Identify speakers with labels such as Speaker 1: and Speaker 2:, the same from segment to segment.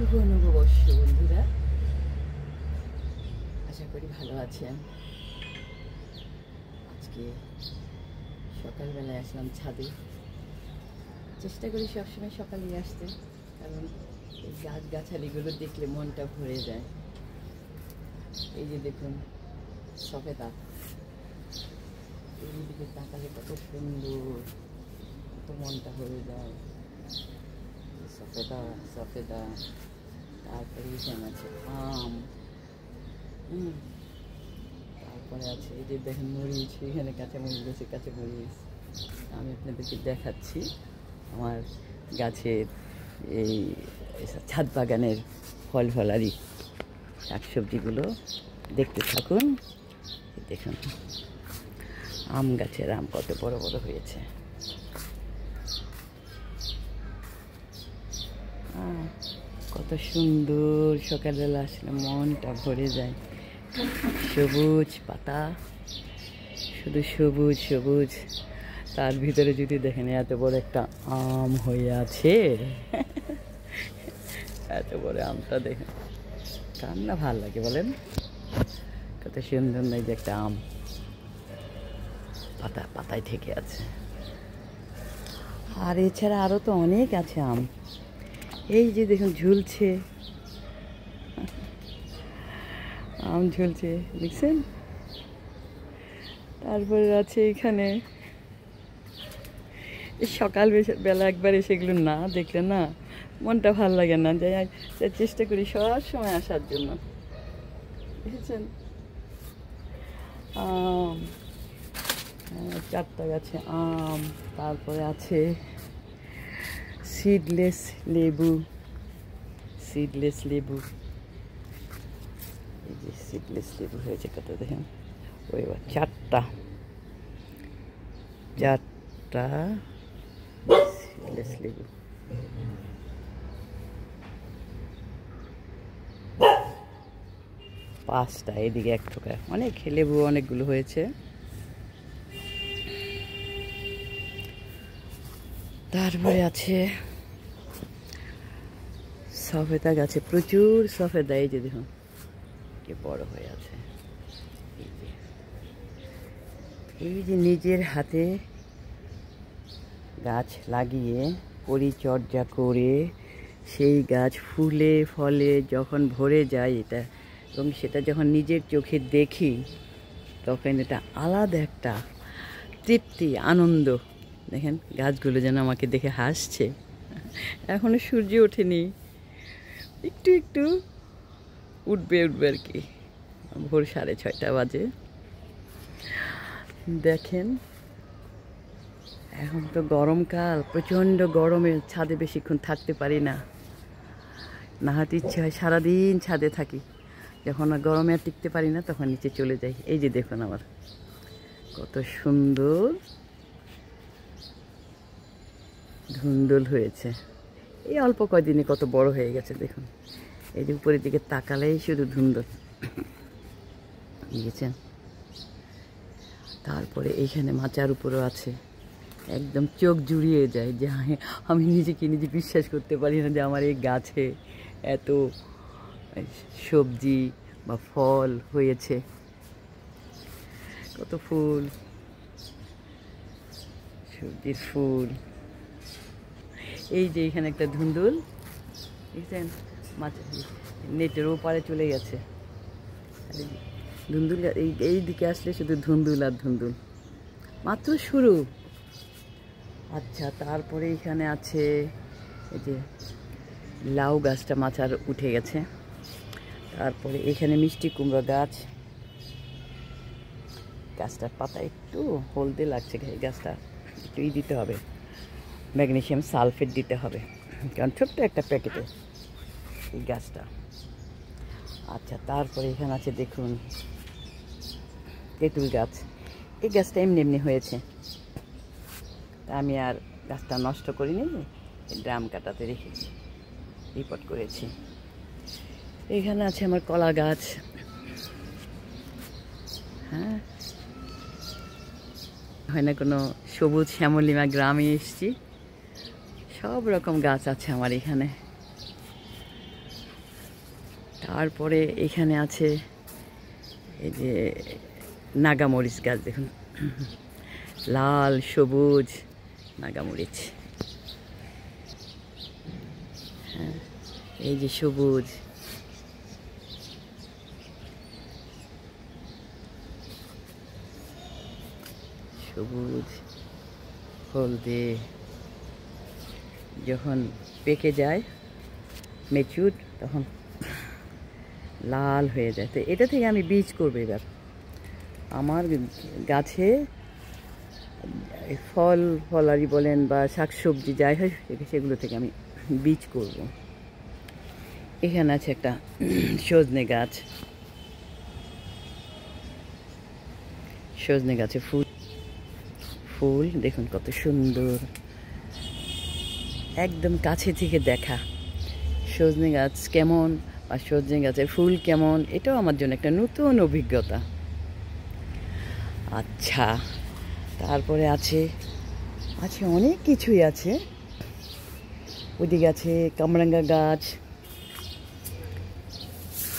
Speaker 1: শুভ নববর্ষ বন্ধুরা, আশা করি ভালো আছেন। আজকে সকালবেলায় আসলাম ছাদে। চেষ্টা করি সবসময় সকালেই আসতে, কারণ এই গাছগাছালিগুলো দেখলে মনটা ভরে যায়। এই যে দেখুন সফেদা, এই দিকে তাকালে কত সুন্দর, কত মনটা ভরে যায়। সফেদা সফেদা, তারপরে এখানে আছে আম, তারপরে আছে এই যে দেখেন মরিচ, এখানে কাঁচা মরিচ গাছে কাঁচা মরিচ। আমি আপনাদেরকে দেখাচ্ছি আমার গাছের এই ছাদ বাগানের ফল ফলারি শাকসবজিগুলো, দেখতে থাকুন। দেখুন আম গাছের আম কত বড় বড় হয়েছে। কত সুন্দর, সকালবেলা আসলে মনটা ভরে যায়। সবুজ পাতা, শুধু সবুজ সবুজ, তার ভিতরে যদি দেখেন এত বড় একটা আম হয়ে আছে। এত বড় আমটা দেখেন, কার না ভাল লাগে বলেন? কত সুন্দর নাই যে একটা আম পাতা পাতায় ঠেকে আছে। আর এছাড়া আরও তো অনেক আছে আম। এই যে দেখুন ঝুলছে, আম ঝুলছে দেখছেন। তারপরে আছে এখানে, সকাল বেলা একবার সেগুলো না দেখলে না মনটা ভাল লাগে না। যাই চেষ্টা করি সব সময় আসার জন্য, বুঝেছেন। আম, চারটা গাছে আম, তারপরে আছে সিডলেস লেবু, সিডলেস লেবু। এই যে সিডলেস লেবু হয়েছে কত দেখেন, ওই চারটা সিডলেস লেবু। পাঁচটা, এদিকে এক ঠোকা, অনেক লেবু অনেকগুলো হয়েছে। তারপরে আছে সফেদা গাছে প্রচুর সফেদা, এই যে দেখুন কি বড় হয়ে আছে। এই যে নিজের হাতে গাছ লাগিয়ে পরিচর্যা করে সেই গাছ ফুলে ফলে যখন ভরে যায় এটা, এবং সেটা যখন নিজের চোখে দেখি তখন এটা আলাদা একটা তৃপ্তি, আনন্দ। দেখেন গাছগুলো যেন আমাকে দেখে হাসছে। এখনো সূর্য ওঠেনি, একটু একটু উঠবে আর কি, ভোর 6:30 বাজে। দেখেন এখন তো গরমকাল, প্রচণ্ড গরমে ছাদে বেশিক্ষণ থাকতে পারি না, নাহাতে ইচ্ছে হয় সারাদিন ছাদে থাকি। যখন গরমে আর টিকতে পারি না তখন নিচে চলে যাই। এই যে দেখুন আমার কত সুন্দর ধুন্দুল হয়েছে, এই অল্প কয়দিনে কত বড় হয়ে গেছে দেখুন। এই যে উপরের দিকে তাকালেই শুধু ধুন্দুল, বুঝেছেন। তারপরে এইখানে মাচার উপরও আছে, একদম চোখ জুড়িয়ে যায় যে আমি নিজেকে নিজে বিশ্বাস করতে পারি না যে আমার এই গাছে এত সবজি বা ফল হয়েছে। কত ফুল, সবজির ফুল। এই যে এখানে একটা ধুন্দুল দেখছেন, মাছ নেটের ওপারে চলে গেছে। ধুন্দুল এই দিকে আসলে শুধু ধুন্দুল আর ধুন্দুল, মাত্র শুরু। আচ্ছা, তারপরে এখানে আছে এই যে লাউ গাছটা মাচার উঠে গেছে। তারপরে এখানে মিষ্টি কুমড়া গাছ, গাছটার পাতা একটু হলদে লাগছে, গাছটা একটু দিতে হবে, ম্যাগনেসিয়াম সালফেট দিতে হবে, কারণ ছোট্ট একটা প্যাকেটে এই গাছটা। আচ্ছা, তারপরে এখানে আছে দেখুন তেঁতুল গাছ। এই গাছটা এমনি এমনি হয়েছে, আমি আর গাছটা নষ্ট করিনি, ড্রাম কাটাতে রেখে রিপোর্ট করেছি। এখানে আছে আমার কলা গাছ। হ্যাঁ, হয় না কোনো সবুজ শ্যামলিমা গ্রামে এসছি, সব রকম গাছ আছে আমার এখানে। তারপরে এখানে আছে এই যে নাগামরিচ গাছ, দেখুন লাল সবুজ নাগামরিচ। হ্যাঁ, এই যে সবুজ, সবুজ হলদে, যখন পেকে যায় মেচুর তখন লাল হয়ে যায়। তো এটা থেকে আমি বীজ করবো এবার। আমার গাছে ফল ফলারি বলেন বা শাকসবজি যাই হয় সেগুলো থেকে আমি বীজ করব। এখানে আছে একটা সজনে গাছ, সজনে গাছে ফুল ফুল দেখুন কত সুন্দর, একদম কাছে থেকে দেখা সজনে গাছ কেমন বা সজনে গাছের ফুল কেমন, এটাও আমার জন্য একটা নতুন অভিজ্ঞতা। আচ্ছা, তারপরে আছে অনেক কিছুই আছে। ওইদিকে আছে কামরাঙ্গা গাছ,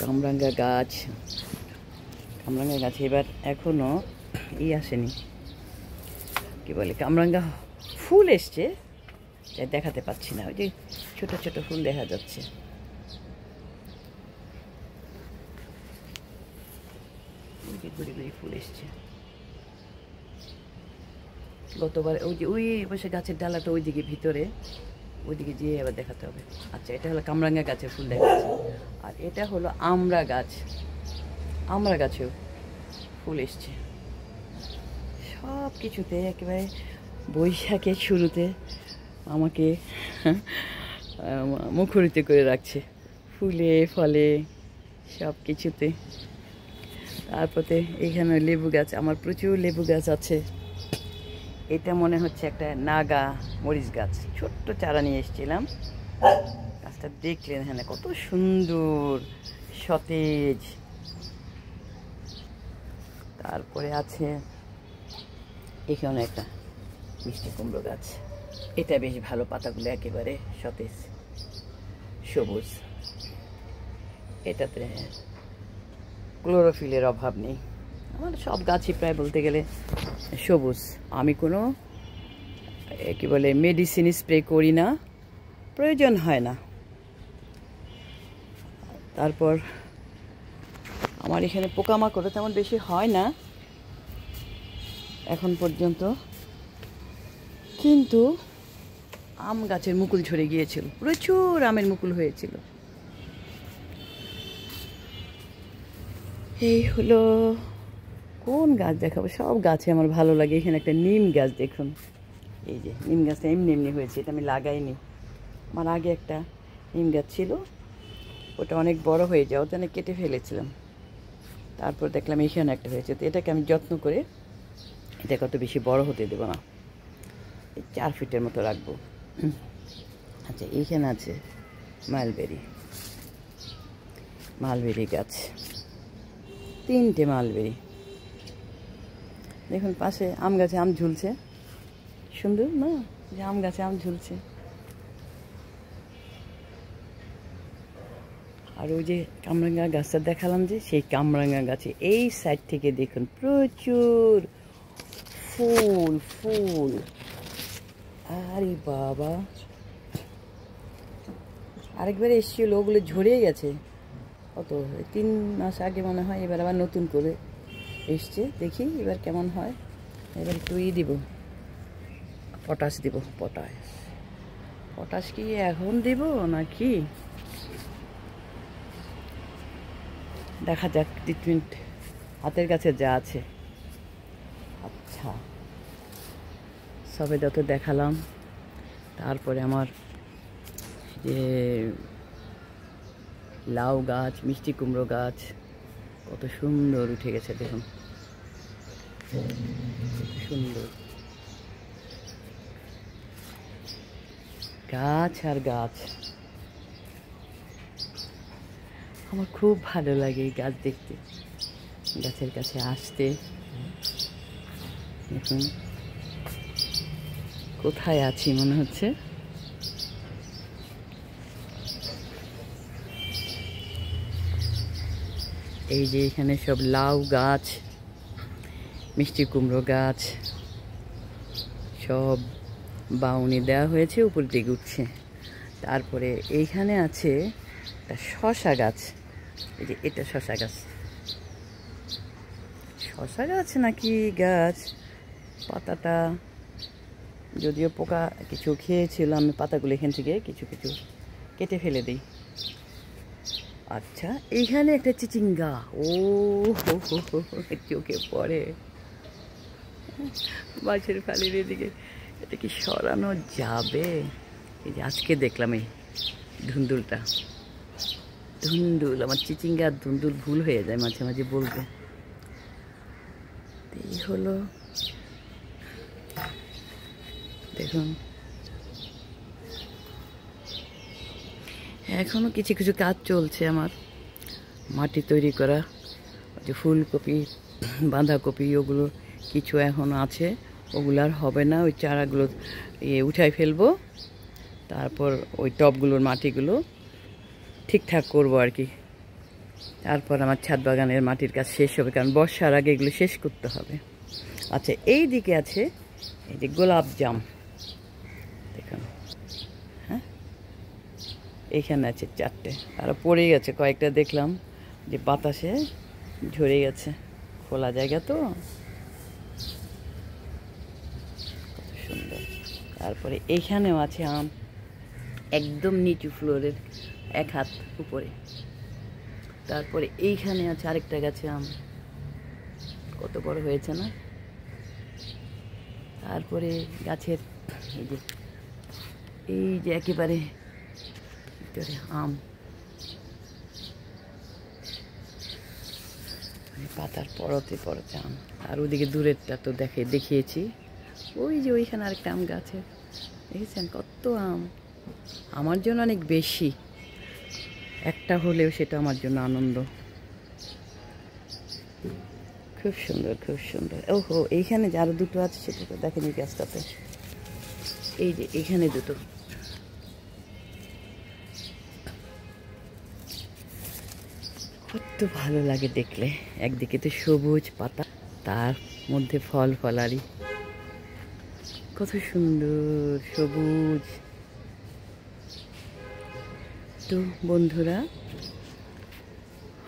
Speaker 1: কামরাঙ্গা গাছ এবার এখনো আসেনি, কি বলে কামরাঙ্গা ফুল এসছে, দেখাতে পাচ্ছি না। ওই যে ছোট ছোট ফুল দেখা যাচ্ছে। গুড়ি গুড়ি ফুল এসছে। গতবার ওই বসে গাছের ডালাটা ওইদিকে ভিতরে, ওইদিকে যেয়ে আবার দেখাতে হবে। আচ্ছা, এটা হলো কামরাঙ্গা গাছের ফুল দেখাচ্ছে। আর এটা হলো আমড়া গাছ, আমড়া গাছেও ফুল এসছে। সব কিছুতে একেবারে বৈশাখের শুরুতে আমাকে মুখরিত করে রাখছে, ফুলে ফলে সব কিছুতে। তারপরে এখানে লেবু গাছ, আমার প্রচুর লেবু গাছ আছে। এটা মনে হচ্ছে একটা নাগা মরিচ গাছ, ছোট্ট চারা নিয়ে এসেছিলাম। গাছটা দেখলেন হ্যাঁ কত সুন্দর সতেজ। তারপরে আছে এখানে একটা মিষ্টি কুমড়ো গাছ, এটা বেশ ভালো, পাতাগুলো একেবারে সতেজ সবুজ। এটাতে ক্লোরোফিলের অভাব নেই। আমার সব গাছই প্রায় বলতে গেলে সবুজ। আমি কোনো কি বলে মেডিসিন স্প্রে করি না, প্রয়োজন হয় না। তারপর আমার এখানে পোকামাকড় তেমন বেশি হয় না এখন পর্যন্ত, কিন্তু আম গাছের মুকুল ঝরে গিয়েছিল, প্রচুর আমের মুকুল হয়েছিল। এই হলো, কোন গাছ দেখাবো, সব গাছে আমার ভালো লাগে। এখানে একটা নিম গাছ দেখুন, এই যে নিম গাছটা এমনি এমনি হয়েছে, এটা আমি লাগাইনি। আমার আগে একটা নিম গাছ ছিল, ওটা অনেক বড় হয়ে যাওয়া, ওটা আমি কেটে ফেলেছিলাম। তারপর দেখলাম এখানে একটা হয়েছে, তো এটাকে আমি যত্ন করে এটাকে অত বেশি বড় হতে দেবো না, 4 ফিটের মতো রাখবো। আচ্ছা, এইখানে আছে মালবেরি গাছ, 3টে মালবেরি। দেখুন পাশে আম গাছে আম ঝুলছে, সুন্দর না, যে আম গাছে আম ঝুলছে। আর ওই যে কামরাঙ্গা গাছটা দেখালাম, যে সেই কামরাঙ্গা গাছে এই সাইড থেকে দেখুন প্রচুর ফুল। আরে বাবা, আরেকবার এসেছিল, ওগুলো ঝরে গেছে কত 3 মাস আগে মনে হয়। এবার আবার নতুন করে এসছে, দেখি এবার কেমন হয়। এবার একটু দিব, পটাশ দিব। পটাশ কি এখন দিব নাকি দেখা যাক, ট্রিটমেন্ট হাতের কাছে যা আছে। আচ্ছা, সবে যত দেখালাম। তারপরে আমার যে লাউ গাছ, মিষ্টি কুমড়ো গাছ কত সুন্দর উঠে গেছে, দেখুন সুন্দর গাছ আর গাছ। আমার খুব ভালো লাগে এই গাছ দেখতে, গাছের কাছে আসতে। দেখুন কোথায় আছি মনে হচ্ছে। এই যে এখানে সব লাউ গাছ, মিষ্টি কুমড়ো গাছ সব বাউনি দেওয়া হয়েছে, উপর দিকে উঠছে। তারপরে এইখানে আছে একটা শশা গাছ। এই যে এটা শশা গাছ, শশা গাছ নাকি গাছ, পাতাটা যদিও পোকা কিছু খেয়েছিল, আমি পাতাগুলো এখান থেকে কিছু কিছু কেটে ফেলে দিই। আচ্ছা, এইখানে একটা চিচিঙ্গা, ও হো হো হো, চোখে পড়ে মাছের ফালির এদিকে। এটা কি সরানো যাবে? এই যে আজকে দেখলাম এই ধুন্দুলটা, ধুন্দুল, আমার চিচিঙ্গা আর ধুন্দুল ভুল হয়ে যায় মাঝে মাঝে বলতে। এই হলো, দেখুন এখনো কিছু কিছু কাজ চলছে আমার, মাটি তৈরি করা, যে ফুলকপি বাঁধাকপি ওগুলো কিছু এখনো আছে, ওগুলো আর হবে না। ওই চারাগুলো উঠাই ফেলবো, তারপর ওই টবগুলোর মাটিগুলো ঠিকঠাক করবো আর কি। তারপর আমার ছাদ বাগানের মাটির কাজ শেষ হবে, কারণ বর্ষার আগে এগুলো শেষ করতে হবে। আচ্ছা, এই দিকে আছে এই যে গোলাপ জাম, দেখুন, হ্যাঁ এইখানে আছে 4টে, আরও পড়ে গেছে কয়েকটা, দেখলাম যে বাতাসে ঝরে গেছে, খোলা জায়গা তো, কত সুন্দর। তারপরে এইখানেও আছে আম, একদম নিচু ফ্লোরের 1 হাত উপরে। তারপরে এইখানে আছে আরেকটা গাছে আম, কত বড় হয়েছে না। তারপরে গাছের এই যে একেবারে ভিতরে আম, পাতার পরতে পরতে আম। আর ওদিকে দূরেরটা তো দেখিয়েছি, ওই যে ওইখানে আরেকটা আম গাছে, দেখেছেন কত আম। আমার জন্য অনেক বেশি, একটা হলেও সেটা আমার জন্য আনন্দ। খুব সুন্দর, খুব সুন্দর। ওহো, এইখানে যে আরো দুটো আছে সেটা তো দেখেনি গাছটাতে, এই যে এইখানে দুটো, কত ভালো লাগে দেখলে। একদিকে তো সবুজ পাতা, তার মধ্যে ফল ফলারি, কত সুন্দর সবুজ। তো বন্ধুরা,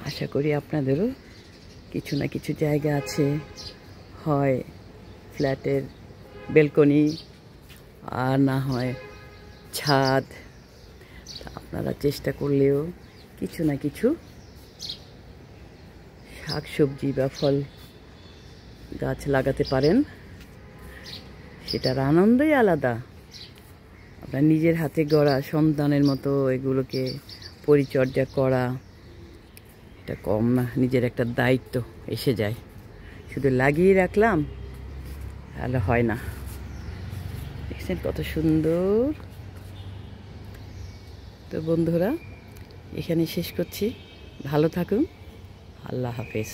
Speaker 1: আশা করি আপনাদেরও কিছু না কিছু জায়গা আছে, হয় ফ্ল্যাটের বেলকনি আর না হয় ছাদ। আপনারা চেষ্টা করলেও কিছু না কিছু শাকসবজি বা ফল গাছ লাগাতে পারেন, সেটার আনন্দই আলাদা। আপনার নিজের হাতে গড়া সন্তানের মতো এগুলোকে পরিচর্যা করা, এটা কম না, নিজের একটা দায়িত্ব এসে যায়। শুধু লাগিয়ে রাখলাম তাহলে হয় না। দেখছেন কত সুন্দর। তো বন্ধুরা, এখানে শেষ করছি, ভালো থাকুন, আল্লাহ হাফেজ।